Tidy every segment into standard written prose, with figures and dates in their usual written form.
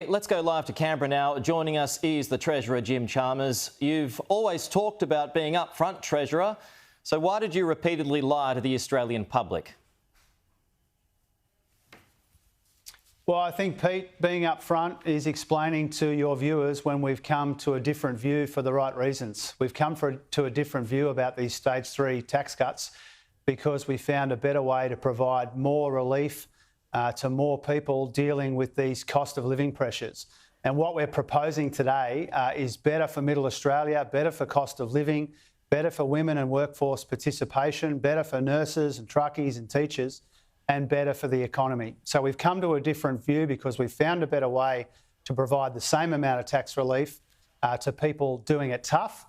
Let's go live to Canberra now. Joining us is the Treasurer, Jim Chalmers. You've always talked about being upfront, Treasurer. So why did you repeatedly lie to the Australian public? Well, I think, Pete, being upfront is explaining to your viewers when we've come to a different view for the right reasons. We've come to a different view about these stage 3 tax cuts because we found a better way to provide more relief to more people dealing with these cost of living pressures. And what we're proposing today is better for Middle Australia, better for cost of living, better for women and workforce participation, better for nurses and truckies and teachers, and better for the economy. So we've come to a different view because we've found a better way to provide the same amount of tax relief to people doing it tough.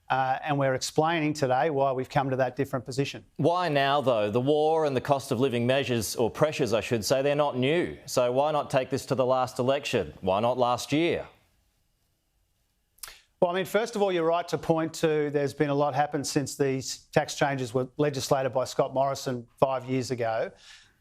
And we're explaining today why we've come to that different position. Why now, though? The war and the cost of living measures, or pressures, I should say, they're not new. So why not take this to the last election? Why not last year? Well, I mean, first of all, you're right to point to there's been a lot happened since these tax changes were legislated by Scott Morrison 5 years ago.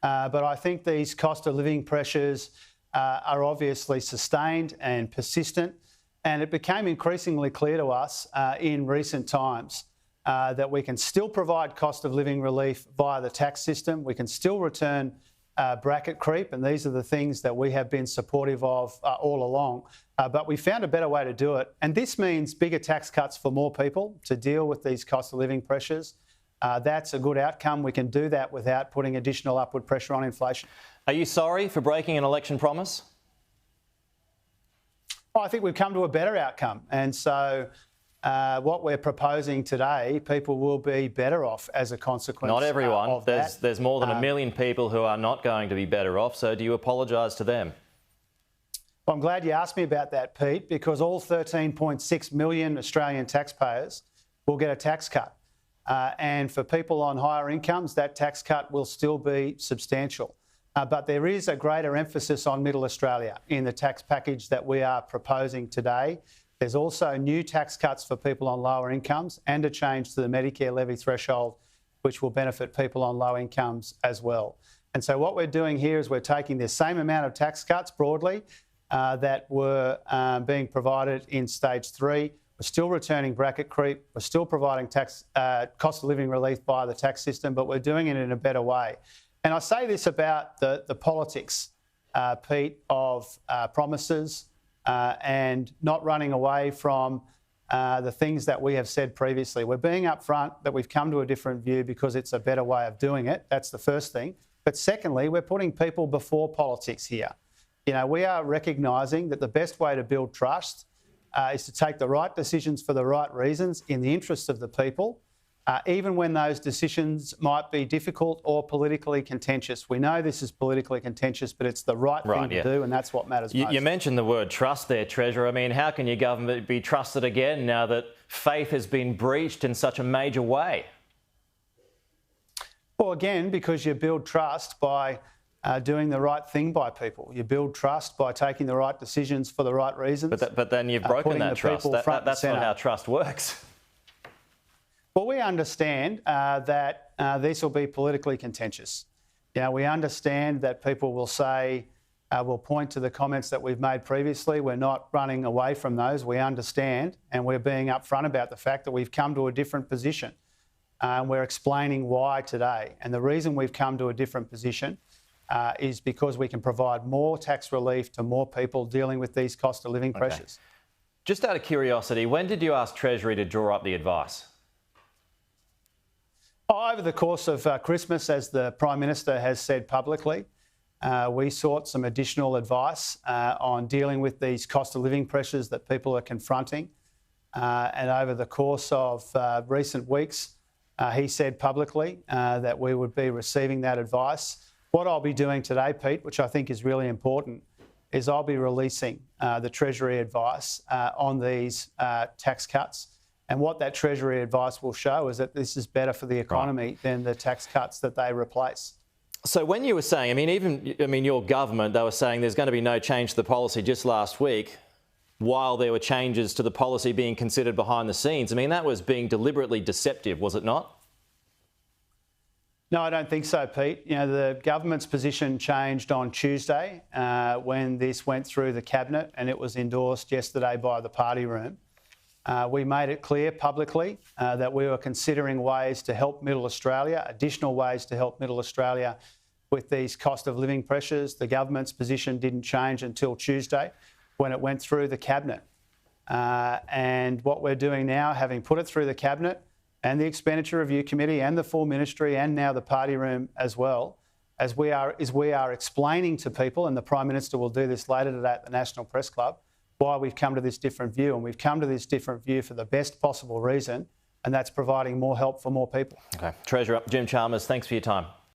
But I think these cost of living pressures are obviously sustained and persistent. And it became increasingly clear to us in recent times that we can still provide cost of living relief via the tax system. We can still return bracket creep, and these are the things that we have been supportive of all along. But we found a better way to do it. And this means bigger tax cuts for more people to deal with these cost of living pressures. That's a good outcome. We can do that without putting additional upward pressure on inflation. Are you sorry for breaking an election promise? I think we've come to a better outcome. And so what we're proposing today, people will be better off as a consequence. Not everyone. Of that. There's more than 1 million people who are not going to be better off. So do you apologise to them? Well, I'm glad you asked me about that, Pete, because all 13.6 million Australian taxpayers will get a tax cut. And for people on higher incomes, that tax cut will still be substantial. But there is a greater emphasis on Middle Australia in the tax package that we are proposing today. There's also new tax cuts for people on lower incomes and a change to the Medicare levy threshold, which will benefit people on low incomes as well. And so what we're doing here is we're taking the same amount of tax cuts broadly that were being provided in stage 3. We're still returning bracket creep. We're still providing tax cost of living relief via the tax system, but we're doing it in a better way. And I say this about the politics, Pete, of promises and not running away from the things that we have said previously. We're being upfront that we've come to a different view because it's a better way of doing it. That's the first thing. But secondly, we're putting people before politics here. You know, we are recognising that the best way to build trust is to take the right decisions for the right reasons in the interests of the people. Even when those decisions might be difficult or politically contentious. We know this is politically contentious, but it's the right thing to do, and that's what matters most. You mentioned the word trust there, Treasurer. I mean, how can your government be trusted again now that faith has been breached in such a major way? Well, again, because you build trust by doing the right thing by people. You build trust by taking the right decisions for the right reasons. But then you've broken that trust. That's not how trust works. Well, we understand that this will be politically contentious. You know, we understand that people will say, will point to the comments that we've made previously. We're not running away from those. We understand, and we're being upfront about the fact that we've come to a different position. We're explaining why today. And the reason we've come to a different position is because we can provide more tax relief to more people dealing with these cost of living pressures. Just out of curiosity, when did you ask Treasury to draw up the advice? Over the course of Christmas, as the Prime Minister has said publicly, we sought some additional advice on dealing with these cost of living pressures that people are confronting. And over the course of recent weeks, he said publicly that we would be receiving that advice. What I'll be doing today, Pete, which I think is really important, is I'll be releasing the Treasury advice on these tax cuts. And what that Treasury advice will show is that this is better for the economy than the tax cuts that they replace. So when you were saying, your government, they were saying there's going to be no change to the policy just last week, while there were changes to the policy being considered behind the scenes. I mean, that was being deliberately deceptive, was it not? No, I don't think so, Pete. You know, the government's position changed on Tuesday when this went through the cabinet, and it was endorsed yesterday by the party room. We made it clear publicly that we were considering ways to help Middle Australia, additional ways to help Middle Australia with these cost of living pressures. The government's position didn't change until Tuesday when it went through the cabinet. And what we're doing now, having put it through the cabinet and the Expenditure Review Committee and the full ministry and now the party room as well, we are explaining to people, and the Prime Minister will do this later today at the National Press Club, why we've come to this different view. And we've come to this different view for the best possible reason, and that's providing more help for more people. Okay. Treasurer Jim Chalmers, thanks for your time.